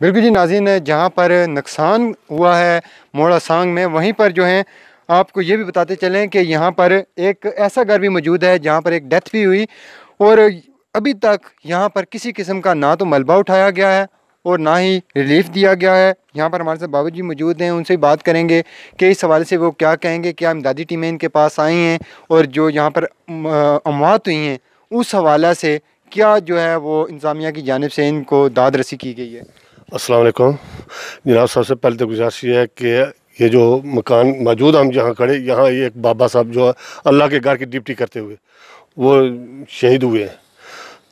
बिल्कुल जी नाज़रीन, जहाँ पर नुकसान हुआ है मोड़ा सांग में, वहीं पर जो है आपको ये भी बताते चलें कि यहाँ पर एक ऐसा घर भी मौजूद है जहाँ पर एक डेथ भी हुई और अभी तक यहाँ पर किसी किस्म का ना तो मलबा उठाया गया है और ना ही रिलीफ दिया गया है। यहाँ पर हमारे साथ बाबू जी मौजूद हैं, उनसे बात करेंगे कि इस हवाले से वो क्या कहेंगे, क्या इमदादी टीमें इनके पास आई हैं और जो यहाँ पर अमवात हुई हैं उस हवाला से क्या जो है वो इंतज़ामिया की जानिब से इनको दाद रसी की गई है। अस्सलाम वालेकुम जनाब। सबसे पहले तो गुजारिश ये है कि ये जो मकान मौजूद हम जहाँ खड़े, यहाँ ये एक बाबा साहब जो अल्लाह के घर की ड्यूटी करते हुए वो शहीद हुए हैं।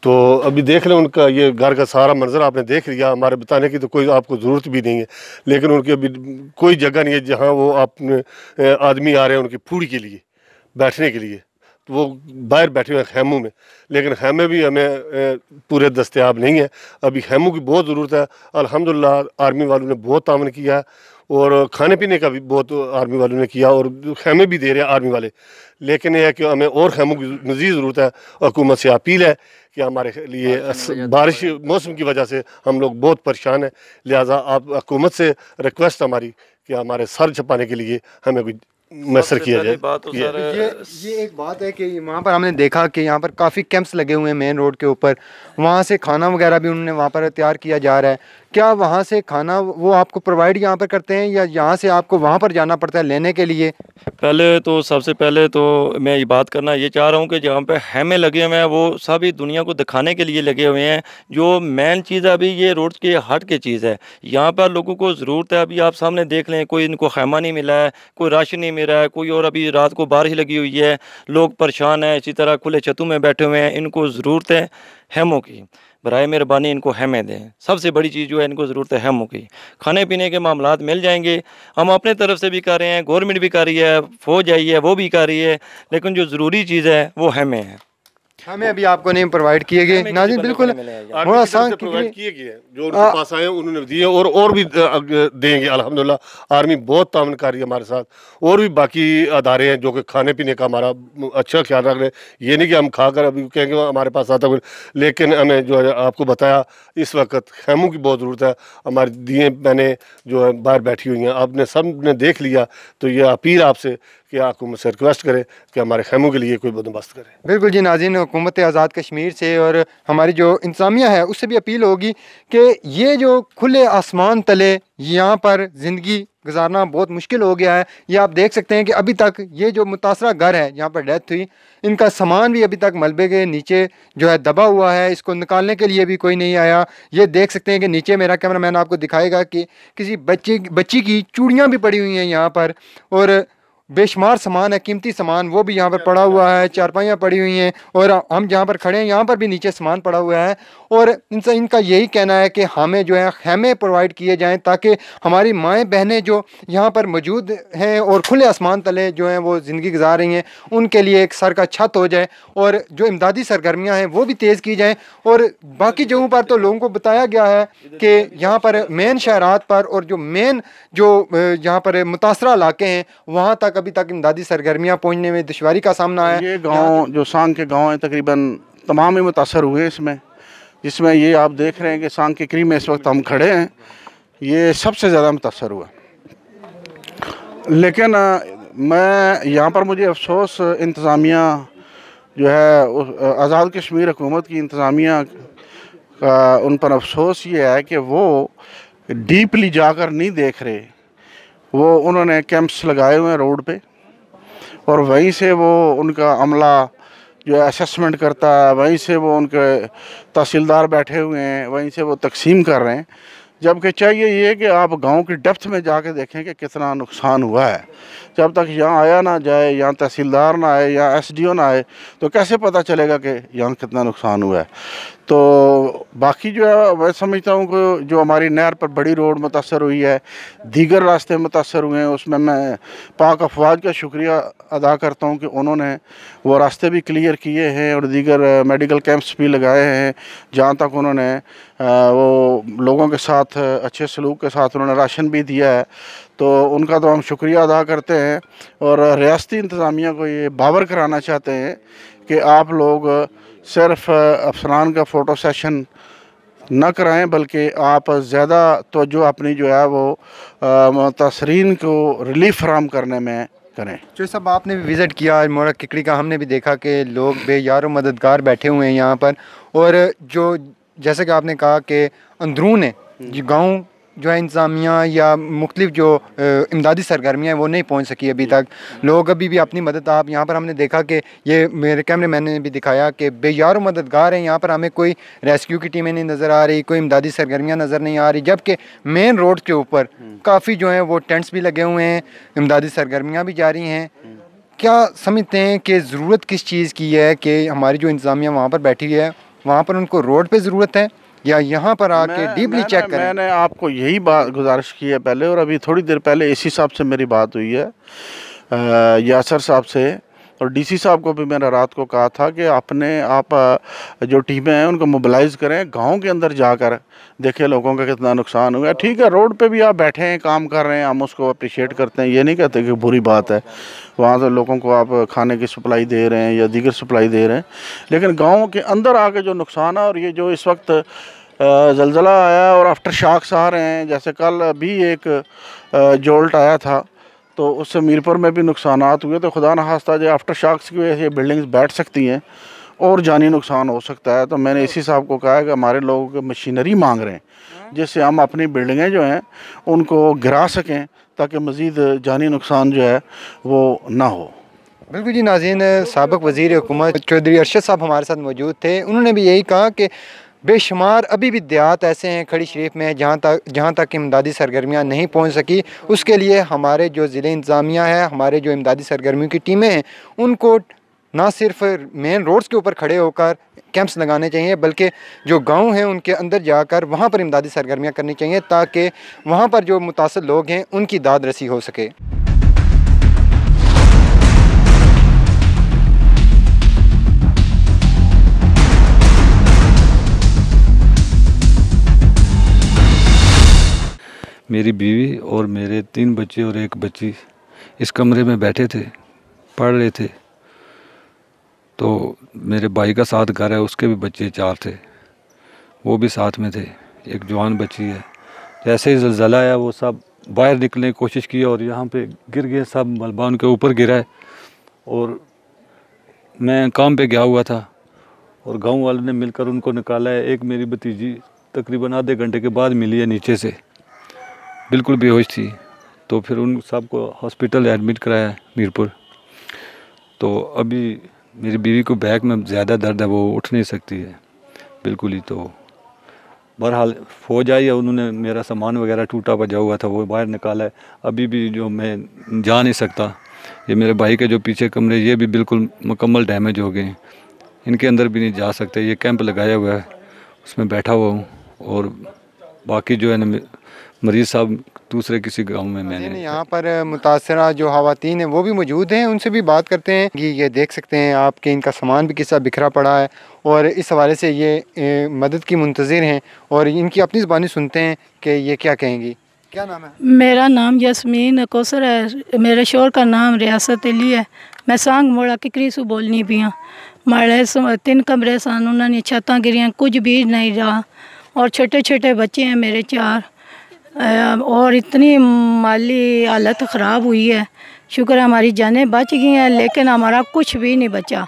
तो अभी देख लें उनका ये घर का सारा मंजर आपने देख लिया। हमारे बताने की तो कोई आपको ज़रूरत भी नहीं है, लेकिन उनकी अभी कोई जगह नहीं है जहाँ वो आपने आदमी आ रहे हैं उनकी फूड के लिए बैठने के लिए, तो वो बाहर बैठे हुए हैं खैमों में, लेकिन खैमे भी हमें पूरे दस्तयाब नहीं है। अभी खैमों की बहुत ज़रूरत है। अल्हम्दुलिल्लाह आर्मी वालों ने बहुत तावन किया है और खाने पीने का भी बहुत आर्मी वालों ने किया और खैमे भी दे रहे हैं आर्मी वाले, लेकिन यह है कि हमें और खैमों की मज़ीद ज़रूरत है। हुकूमत से अपील है कि हमारे लिए बारिश मौसम की वजह से हम लोग बहुत परेशान हैं, लिहाजा आप हुकूमत से रिक्वेस्ट हमारी कि हमारे सर छपाने के लिए हमें कुछ मैसर किया जाए। बात ये एक बात है कि वहाँ पर हमने देखा कि यहाँ पर काफ़ी कैंप्स लगे हुए हैं मेन रोड के ऊपर, वहाँ से खाना वगैरह भी उन्होंने वहाँ पर तैयार किया जा रहा है। क्या वहाँ से खाना वो आपको प्रोवाइड यहाँ पर करते हैं या यहाँ से आपको वहाँ पर जाना पड़ता है लेने के लिए? पहले तो सबसे पहले तो मैं ये बात करना ये चाह रहा हूँ कि जहाँ पे हेमे लगे हुए हैं वो सभी दुनिया को दिखाने के लिए लगे हुए हैं। जो मेन चीज़ है अभी ये रोड के हट के चीज़ है, यहाँ पर लोगों को ज़रूरत है। अभी आप सामने देख लें, कोई इनको खैमा नहीं मिला है, कोई राशन नहीं मिल रहा है, कोई और अभी रात को बारिश लगी हुई है, लोग परेशान हैं। इसी तरह खुले छतों में बैठे हुए हैं, इनको ज़रूरत है हेमों की। बराए मेहरबानी इनको हेमे दें। सबसे बड़ी चीज़ जो है इनको ज़रूरत है हेमों की। खाने पीने के मामलात मिल जाएंगे, हम अपने तरफ से भी कर रहे हैं, गवर्नमेंट भी कर रही है, फौज आई है वो भी कर रही है, लेकिन जो ज़रूरी चीज़ है वो हेमे है। हमें अभी आपको नहीं प्रोवाइड किए गए नाज़रीन, बिल्कुल मोड़ा सांग प्रोवाइड किए गए हैं, जो उनके पास आए उन्होंने दिए और भी देंगे। अल्हम्दुलिल्लाह आर्मी बहुत तावन कर रही है हमारे साथ, और भी बाकी अदारे हैं जो कि खाने पीने का हमारा अच्छा ख्याल रख रहे हैं। ये नहीं कि हम खाकर अभी कहेंगे हमारे पास आता कुछ, लेकिन हमें जो है आपको बताया इस वक्त खैमों की बहुत ज़रूरत है। हमारी दिए बहनें जो है बाहर बैठी हुई हैं, आपने सब ने देख लिया, तो ये अपील आपसे कि हुकूमत से रिक्वेस्ट करें कि हमारे खैमों के लिए कोई बंदोबस्त करें। बिल्कुल जी नाज़रीन, हुकूमत आज़ाद कश्मीर से और हमारी जो इंतज़ामिया है उससे भी अपील होगी कि ये जो खुले आसमान तले यहाँ पर ज़िंदगी गुजारना बहुत मुश्किल हो गया है। ये आप देख सकते हैं कि अभी तक ये जो मुतासरा घर है जहाँ पर डेथ हुई, इनका सामान भी अभी तक मलबे के नीचे जो है दबा हुआ है, इसको निकालने के लिए भी कोई नहीं आया। ये देख सकते हैं कि नीचे मेरा कैमरामैन आपको दिखाएगा कि किसी बच्ची की चूड़ियाँ भी पड़ी हुई हैं यहाँ पर, और बेशुमार सामान है, कीमती सामान वो भी यहाँ पर पड़ा हुआ है, चारपाइयाँ पड़ी हुई हैं और हम जहाँ पर खड़े हैं यहाँ पर भी नीचे सामान पड़ा हुआ है। और इनसे इनका यही कहना है कि हमें जो है खैमे प्रोवाइड किए जाएं ताकि हमारी माएँ बहनें जो यहाँ पर मौजूद हैं और खुले आसमान तले जो हैं वो ज़िंदगी गुजार रही हैं, उनके लिए एक सर का छत हो जाए और जो इमदादी सरगर्मियाँ हैं वो भी तेज़ की जाएँ। और बाकी जगहों पर तो लोगों को बताया गया है कि यहाँ पर मेन शहरात पर और जो मेन जो यहाँ पर मुतासरा इलाके हैं वहाँ तक अभी तक इमदादी सरगर्मियाँ पहुँचने में दुश्वारी का सामना है। ये गांव जो सांग के गांव हैं तकरीबन तमाम ही मुतासर हुए हैं इसमें, जिसमें ये आप देख रहे हैं कि सांग के करीब में इस वक्त हम खड़े हैं, ये सबसे ज़्यादा मुतासर हुआ। लेकिन मैं यहाँ पर मुझे अफसोस इंतज़ामिया जो है आज़ाद कश्मीर हुकूमत की इंतज़ामिया का उन पर अफसोस ये है कि वो डीपली जाकर नहीं देख रहे। वो उन्होंने कैंप्स लगाए हुए हैं रोड पे और वहीं से वो उनका अमला जो है असेसमेंट करता है, वहीं से वो उनके तहसीलदार बैठे हुए हैं, वहीं से वो तकसीम कर रहे हैं। जबकि चाहिए ये कि आप गांव की डेप्थ में जाके देखें कि कितना नुकसान हुआ है। जब तक यहाँ आया ना जाए, यहाँ तहसीलदार ना आए या एसडीओ ना आए, तो कैसे पता चलेगा कि यहाँ कितना नुकसान हुआ है। तो बाकी जो है मैं समझता हूँ कि जो हमारी नहर पर बड़ी रोड मुतासर हुई है, दीगर रास्ते मुतासर हुए हैं, उसमें मैं पाक अफवाज का शुक्रिया अदा करता हूँ कि उन्होंने वो रास्ते भी क्लियर किए हैं और दीगर मेडिकल कैंप्स भी लगाए हैं, जहाँ तक उन्होंने वो लोगों के साथ अच्छे सलूक के साथ उन्होंने राशन भी दिया है। तो उनका तो हम शुक्रिया अदा करते हैं और रियासती इंतज़ामिया को ये बावर कराना चाहते हैं कि आप लोग सिर्फ अफसरान का फ़ोटो सेशन ना कराएं, बल्कि आप ज़्यादा तवज्जो अपनी जो है वो मुतासरीन को रिलीफ फराहम करने में करें। जो सब आपने भी विज़िट किया मोड़ा किकड़ी का, हमने भी देखा कि लोग बेयार मददगार बैठे हुए हैं यहाँ पर। और जो जैसे कि आपने कहा कि अंदरून है गाँव जो है इंतज़ामिया या मुख्तलिफ जो इमदादी सरगर्मियाँ हैं वो नहीं पहुँच सकी अभी तक। लोग अभी भी अपनी मदद, आप यहाँ पर हमने देखा कि ये मेरे कैमरे मैन ने भी दिखाया कि बेयार मददगार हैं यहाँ पर। हमें कोई रेस्क्यू की टीमें नहीं नज़र आ रही, कोई इमदादी सरगर्मियाँ नज़र नहीं आ रही, जबकि मेन रोड के ऊपर काफ़ी जो हैं वो टेंट्स भी लगे हुए हैं, इमदादी सरगर्मियाँ भी जारी हैं। क्या समझते हैं कि ज़रूरत किस चीज़ की है कि हमारी जो इंतज़ामिया वहाँ पर बैठी है, वहाँ पर उनको रोड पे ज़रूरत है या यहाँ पर आके डीपली चेक करें? मैंने आपको यही बात गुजारिश की है पहले, और अभी थोड़ी देर पहले एसी साहब से मेरी बात हुई है, यासर साहब से, और डीसी साहब को भी मैंने रात को कहा था कि अपने आप जो टीमें हैं उनको मोबिलाइज़ करें, गांव के अंदर जाकर देखें लोगों का कितना नुकसान हुआ है। ठीक है, रोड पे भी आप बैठे हैं, काम कर रहे हैं, हम उसको अप्रिशिएट करते हैं, ये नहीं कहते कि बुरी बात है। वहाँ से लोगों को आप खाने की सप्लाई दे रहे हैं या दीगर सप्लाई दे रहे हैं, लेकिन गाँव के अंदर आके जो नुकसान है, और ये जो इस वक्त ज़लज़ला आया और आफ्टर शॉक्स आ रहे हैं, जैसे कल भी एक जोल्ट आया था तो उससे मीरपुर में भी नुकसानात हुए, तो खुदा न खास्ता जो आफ्टर शॉक्स की वजह से बिल्डिंग्स बैठ सकती हैं और जानी नुकसान हो सकता है। तो मैंने इसी साहब को कहा है कि हमारे लोग मशीनरी मांग रहे हैं जिससे हम अपनी बिल्डिंगें जो हैं उनको गिरा सकें ताकि मज़ीद जानी नुकसान जो है वो ना हो। बिल्कुल जी नाज़रीन, साबिक़ वज़ीर हुकूमत चौधरी अरशद साहब हमारे साथ मौजूद थे। उन्होंने भी यही कहा कि बेशुमार अभी भी देहात ऐसे हैं खड़ी शरीफ में जहाँ तक इमदादी सरगर्मियाँ नहीं पहुँच सकी। उसके लिए हमारे जो ज़िले इंतज़ामिया है, हमारे जो इमदादी सरगर्मियों की टीमें हैं, उनको ना सिर्फ मेन रोड्स के ऊपर खड़े होकर कैंप्स लगाने चाहिए, बल्कि जो गांव हैं उनके अंदर जाकर वहाँ पर इमदादी सरगर्मियाँ करनी चाहिए ताकि वहाँ पर जो मुतासर लोग हैं उनकी दाद रसी हो सके। मेरी बीवी और मेरे 3 बच्चे और 1 बच्ची इस कमरे में बैठे थे, पढ़ रहे थे। तो मेरे भाई का साथ घर है, उसके भी बच्चे 4 थे, वो भी साथ में थे, एक जवान बच्ची है। जैसे ही ज़लज़ला आया वो सब बाहर निकलने की कोशिश की और यहाँ पे गिर गए, सब मलबा उनके ऊपर गिरा है। और मैं काम पे गया हुआ था और गांव वालों ने मिलकर उनको निकाला है। एक मेरी भतीजी तकरीबन आधे घंटे के बाद मिली है नीचे से, बिल्कुल बेहोश थी। तो फिर उन सबको हॉस्पिटल एडमिट कराया है मीरपुर। तो अभी मेरी बीवी को बैक में ज़्यादा दर्द है, वो उठ नहीं सकती है बिल्कुल ही। तो बहरहाल फौज आई है, उन्होंने मेरा सामान वगैरह टूटा बजा हुआ था वो बाहर निकाला है। अभी भी जो मैं जा नहीं सकता, ये मेरे भाई के जो पीछे कमरे ये भी बिल्कुल मुकम्मल डैमेज हो गए हैं, इनके अंदर भी नहीं जा सकते। ये कैंप लगाया हुआ है, उसमें बैठा हुआ हूँ। और बाकी जो है ना मरीज़ साहब दूसरे किसी गांव में मैंने यहाँ पर मुतासरा जो ख़वातीन हैं वो भी मौजूद हैं, उनसे भी बात करते हैं कि ये देख सकते हैं आप कि इनका सामान भी किस बिखरा पड़ा है और इस हवाले से ये मदद की मुंतज़िर हैं और इनकी अपनी ज़बानी सुनते हैं कि ये क्या कहेंगी। क्या नाम है? मेरा नाम यास्मीन कौसर है, मेरे शोर का नाम रियासत अली है। मैं सांग मोड़ा किकरी सु बोलनी भी हाँ। माड़े 3 कमरे सन, उन्होंने छत्तां गिरियां, कुछ भी नहीं रहा। और छोटे छोटे बच्चे हैं मेरे 4, और इतनी माली हालत ख़राब हुई है। शुक्र है हमारी जानें बच गई हैं, लेकिन हमारा कुछ भी नहीं बचा।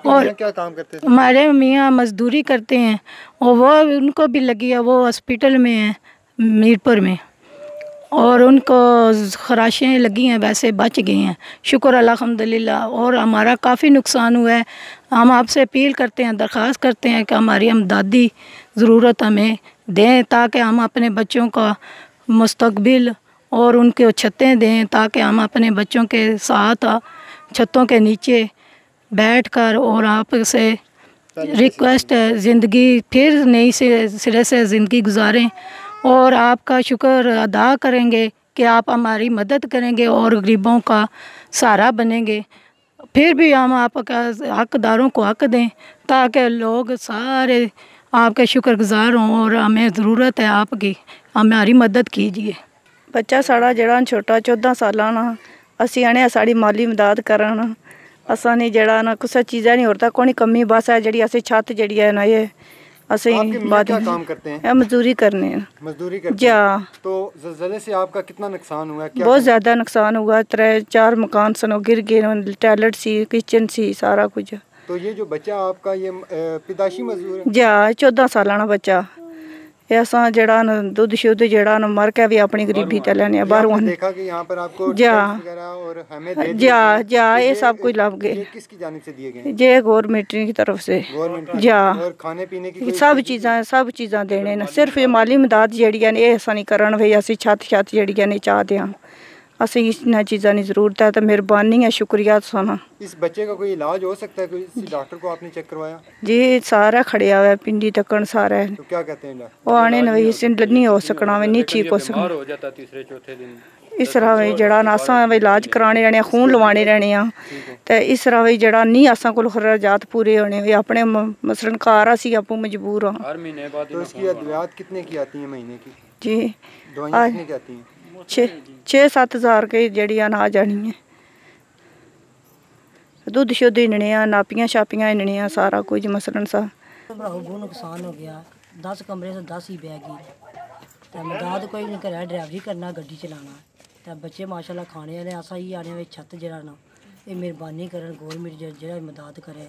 और क्या काम करते थे? हमारे मियाँ मज़दूरी करते हैं और वो उनको भी लगी है, वो हॉस्पिटल में है मीरपुर में, और उनको खराशें लगी हैं, वैसे बच गई हैं शुक्र अल्हम्दुलिल्लाह। और हमारा काफ़ी नुकसान हुआ है। हम आपसे अपील करते हैं, दरख्वास्त करते हैं कि हमारी हमदर्दी ज़रूरत हमें दें ताकि हम अपने बच्चों का मुस्तकबिल और उनके छतें दें ताकि हम अपने बच्चों के साथ छतों के नीचे बैठकर और आपसे रिक्वेस्ट है ज़िंदगी फिर नई सिरे से ज़िंदगी गुजारें और आपका शुक्र अदा करेंगे कि आप हमारी मदद करेंगे और गरीबों का सहारा बनेंगे। फिर भी हम आपका हकदारों को हक दें ताकि लोग सारे आपके शुक्रगुजार हों और हमें ज़रूरत है आपकी, हमारी मदद कीजिए। बच्चा साड़ा जड़ा छोटा 14 सालां ना, असी आने साड़ी माली मदद करन। असा नहीं जड़ा ना कुछ चीज़ा नहीं होता कोई कमी, बस है जी असी छत जी है ना ये ਅਸੀਂ आपके मियाँ बाद क्या काम करते हैं? ਇਹ ਮਜ਼ਦੂਰੀ ਕਰਨੇ ਆ मजदूरी करते जा हैं। तो ज़लज़ले से आपका कितना नुकसान हुआ है? क्या बहुत ज़्यादा नुकसान हुआ 3-4 मकान सन वो गिर गए टॉयलेट सी किचन सी सारा कुछ तो ये जो बच्चा आपका ये पैदाशी मजदूर है? जा 14 सालाना बच्चा ਇਹ ਅਸਾਂ ਜਿਹੜਾ ਨਾ ਦੁੱਧ ਸ਼ੁੱਧ ਜਿਹੜਾ ਨਾ ਮਰ ਕੇ ਵੀ ਆਪਣੀ ਗਰੀਬੀ ਤੇ ਲੈਣੇ ਆ ये ਬਾਹਰੋਂ आपने देखा कि यहाँ पर आपको जा टेंट वगैरह और हमें दे दिए जा गए। जा तो ये सब कुछ लग ये गए किसकी जानिब से दिए गए हैं? जे गवर्नमेंट की तरफ से गवर्नमेंट की? जा और खाने पीने की कोई सब ਚੀਜ਼ਾਂ ਦੇਣੇ ਨੇ ਸਿਰਫ ਇਹ ਮਾਲੀ ਮਦਦ ਜਿਹੜੀਆਂ ਨੇ ਇਹ ਅਸਾਂ ਨਹੀਂ ਕਰਨ ਵੀ ਅਸੀਂ ਛੱਤ ਜਿਹੜੀਆਂ ਨੇ ਚਾਹਦੇ ਹਾਂ ਅਸੀਂ ਇਹਨਾਂ ਚੀਜ਼ਾਂ ਦੀ ਜ਼ਰੂਰਤ ਹੈ ਤੇ ਮਿਹਰਬਾਨੀ ਹੈ ਸ਼ੁਕਰੀਆ ਤੁਹਾਨੂੰ इस बच्चे का कोई इलाज हो सकता है? कोई किसी डॉक्टर को आपने चेक करवाया? ਜੀ ਸਾਰਾ ਖੜਿਆ ਹੋਇਆ ਪਿੰਡੀ ਤੱਕਣ ਸਾਰਾ तो क्या कहते हैं डॉक्टर? ਉਹ ਆਣੇ ਨੇ ਵੀ ਸਿੰਡ ਨਹੀਂ ਹੋ ਸਕਣਾ ਵੀ ਨਹੀਂ ਠੀਕ ਹੋ ਸਕਣਾ हो जाता तीसरे चौथे दिन ਇਸ ਤਰ੍ਹਾਂ ਵੀ ਜਿਹੜਾ ਨਾਸਾਂ ਵੀ ਇਲਾਜ ਕਰਾਣੇ ਰਹਿਣੇ ਆ ਖੂਨ ਲਵਾਣੇ ਰਹਿਣੇ ਆ ਤੇ ਇਸ ਤਰ੍ਹਾਂ ਵੀ ਜਿਹੜਾ ਨਹੀਂ ਆਸਾਂ ਕੋਲ ਖਰਚਾਤ ਪੂਰੇ ਹੋਣੇ ਵੀ ਆਪਣੇ ਮਸਲਨ ਘਰ ਅਸੀਂ ਆਪੂ ਮਜਬੂਰ ਹਾਂ हर महीने बाद तो इसकी अद्वियात कितने की आती हैं महीने की? ਜੀ दवाइयाँ कितने की आती हैं? 6-7 ਹਜ਼ਾਰ ਕੇ ਜਿਹੜੀਆਂ ਨਾ ਜਾਣੀ ਹੈ ਦੁੱਧ ਸ਼ੁੱਧ ਇੰਨੇ ਆ ਨਾਪੀਆਂ ਛਾਪੀਆਂ ਇੰਨੇ ਆ ਸਾਰਾ ਕੁਝ ਮਸਲਨ ਸਾ बहुत नुकसान हो गया 10 कमरे से 10 ही बह गई तो मदद कोई नहीं करा ड्राइवरी करना गड्डी चलाना तो बच्चे माशाल्लाह खाने वाले असा ही आने में छत जरा ना ये मेहरबानी करन गौरमेंट जरा मदद करे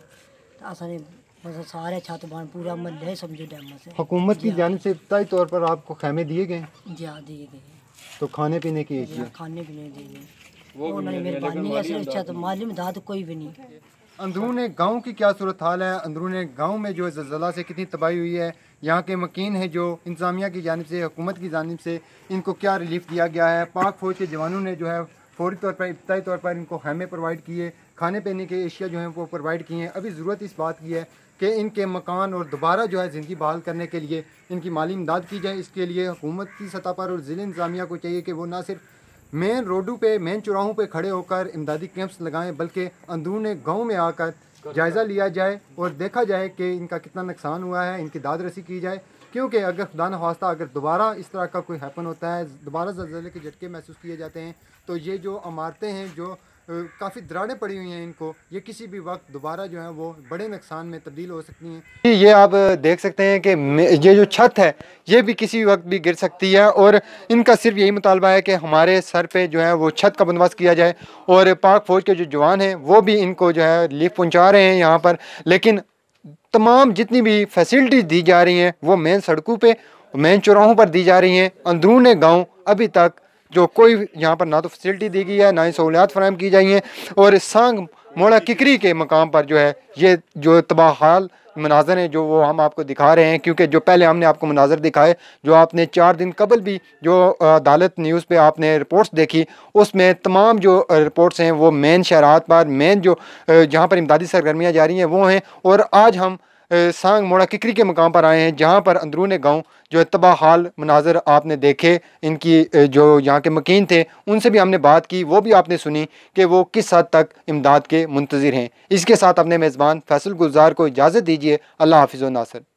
तो असा ने बस सारे छत बन पूरा महल्ला ही समझो डैम से हुकूमत की जानिब से इब्तदाई तौर पर आपको खैमे दिए गए हैं? जा दिए गए तो खाने पीने की एक चीज़? खाने पीने दिए गए वो उन्होंने मेहरबानी ऐसे छत माली मदद कोई भी नहीं अंदरून गांव की क्या सूरत हाल है? अंदरून गांव में जो ज़लज़ला से कितनी तबाही हुई है? यहाँ के मकीन है जो इंतज़ामिया की जानिब से हुकूमत की जानिब से इनको क्या रिलीफ दिया गया है? पाक फ़ौज के जवानों ने जो है फौरी तौर पर इब्तदाई तौर पर इनको खैमे प्रोवाइड किए, खाने पीने के एशिया जो हैं वो प्रोवाइड किए हैं। अभी ज़रूरत इस बात की है कि इनके मकान और दोबारा जो है ज़िंदगी बहाल करने के लिए इनकी माली इमदाद की जाए। इसके लिए हुकूमत की सतह पर और ज़िला इंतज़ामिया को चाहिए कि वो ना सिर्फ मेन रोडों पे मेन चौराहों पे खड़े होकर इमदादी कैंप्स लगाएं बल्कि अंदरून गाँव में आकर जायज़ा लिया जाए और देखा जाए कि इनका कितना नुकसान हुआ है, इनकी दाद रसी की जाए। क्योंकि अगर खुदा न खास्ता अगर दोबारा इस तरह का कोई हैपन होता है, दोबारा ज़लज़ले के झटके महसूस किए जाते हैं तो ये जो इमारतें हैं जो काफ़ी दरारें पड़ी हुई हैं इनको ये किसी भी वक्त दोबारा जो है वो बड़े नुकसान में तब्दील हो सकती हैं। ये आप देख सकते हैं कि ये जो छत है ये भी किसी वक्त भी गिर सकती है और इनका सिर्फ यही मुतालबा है कि हमारे सर पे जो है वो छत का बंदोबस्त किया जाए और पाक फ़ौज के जो जवान हैं वो भी इनको जो है रिलीफ पहुँचा रहे हैं यहाँ पर। लेकिन तमाम जितनी भी फैसिलिटीज़ दी जा रही हैं वो मेन सड़कों पे मेन चौराहों पर दी जा रही हैं। अंदरून गाँव अभी तक जो कोई यहाँ पर ना तो फैसिलिटी दी गई है ना ही सहूलियात फराहम की जाई हैं और सांग मोड़ा किकरी के मकाम पर जो है ये जो तबाहाल मनाजर हैं जो वो हम आपको दिखा रहे हैं। क्योंकि जो पहले हमने आपको मनाजर दिखाए जो आपने 4 दिन कबल भी जो अदालत न्यूज़ पे आपने रिपोर्ट्स देखी उसमें तमाम जो रिपोर्ट्स हैं वो मेन शहरात पर मेन जो जहाँ पर इमदादी सरगर्मियाँ जारी हैं वो हैं। और आज हम सांग मोड़ा किकरी के मकाम पर आए हैं जहाँ पर अंदरून गाँव जो तबाहाल मनाजर आपने देखे। इनकी जो यहाँ के मकीन थे उनसे भी हमने बात की, वो भी आपने सुनी कि वो किस हद तक इमदाद के मुंतज़िर हैं। इसके साथ अपने मेज़बान फैसल गुलजार को इजाज़त दीजिए। अल्लाह हाफ़िज़ व नासर।